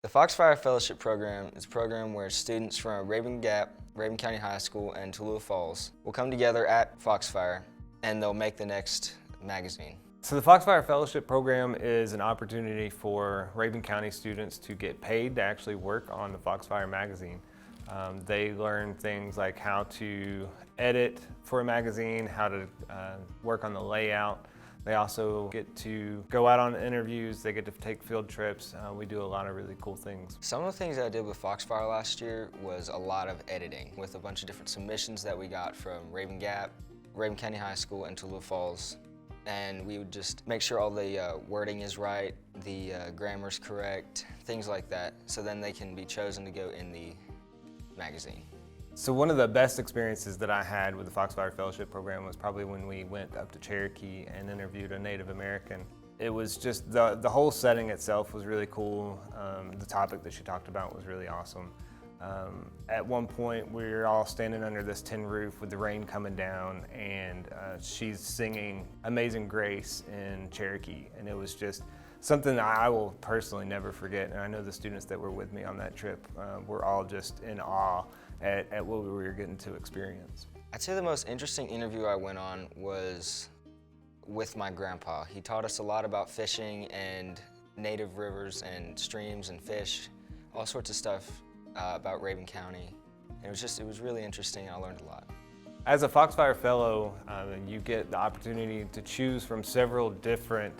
The Foxfire Fellowship Program is a program where students from Rabun County High School, and Tallulah Falls will come together at Foxfire and they'll make the next magazine. So the Foxfire Fellowship Program is an opportunity for Rabun County students to get paid to actually work on the Foxfire magazine. They learn things like how to edit for a magazine, how to work on the layout. They also get to go out on interviews, they get to take field trips. We do a lot of really cool things. Some of the things that I did with Foxfire last year was a lot of editing with a bunch of different submissions that we got from Rabun County High School, and Tallulah Falls. And we would just make sure all the wording is right, the grammar's correct, things like that, so then they can be chosen to go in the magazine. So one of the best experiences that I had with the Foxfire Fellowship Program was probably when we went up to Cherokee and interviewed a Native American. It was just, the whole setting itself was really cool. The topic that she talked about was really awesome. At one point, we were all standing under this tin roof with the rain coming down, and she's singing Amazing Grace in Cherokee, and it was just something that I will personally never forget. And I know the students that were with me on that trip were all just in awe at what we were getting to experience. I'd say the most interesting interview I went on was with my grandpa. He taught us a lot about fishing and native rivers and streams and fish, all sorts of stuff about Rabun County. And it was really interesting, and I learned a lot. As a Foxfire Fellow, you get the opportunity to choose from several different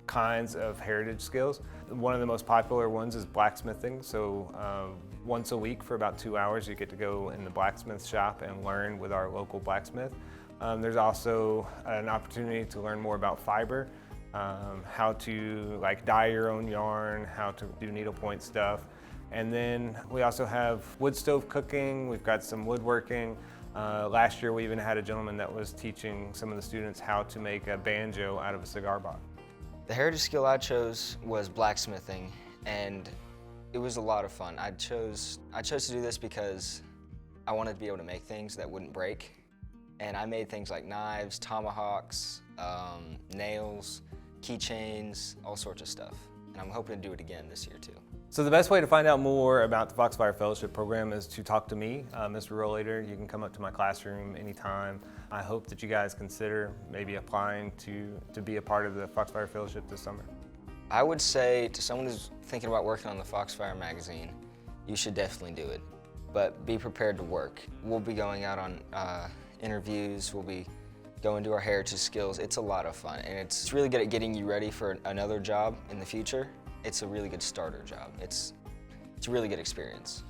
kinds of heritage skills. One of the most popular ones is blacksmithing. So once a week for about 2 hours, you get to go in the blacksmith shop and learn with our local blacksmith. There's also an opportunity to learn more about fiber, how to dye your own yarn, how to do needlepoint stuff. And then we also have wood stove cooking, we've got some woodworking. Last year we even had a gentleman that was teaching some of the students how to make a banjo out of a cigar box. The heritage skill I chose was blacksmithing, and it was a lot of fun. I chose to do this because I wanted to be able to make things that wouldn't break. And I made things like knives, tomahawks, nails, keychains, all sorts of stuff. And I'm hoping to do it again this year too. So the best way to find out more about the Foxfire Fellowship Program is to talk to me, Mr. Rollator. You can come up to my classroom anytime. I hope that you guys consider maybe applying to be a part of the Foxfire Fellowship this summer. I would say to someone who's thinking about working on the Foxfire magazine, you should definitely do it, but be prepared to work. We'll be going out on interviews, we'll be going to our heritage skills. It's a lot of fun, and it's really good at getting you ready for another job in the future. It's a really good starter job. It's a really good experience.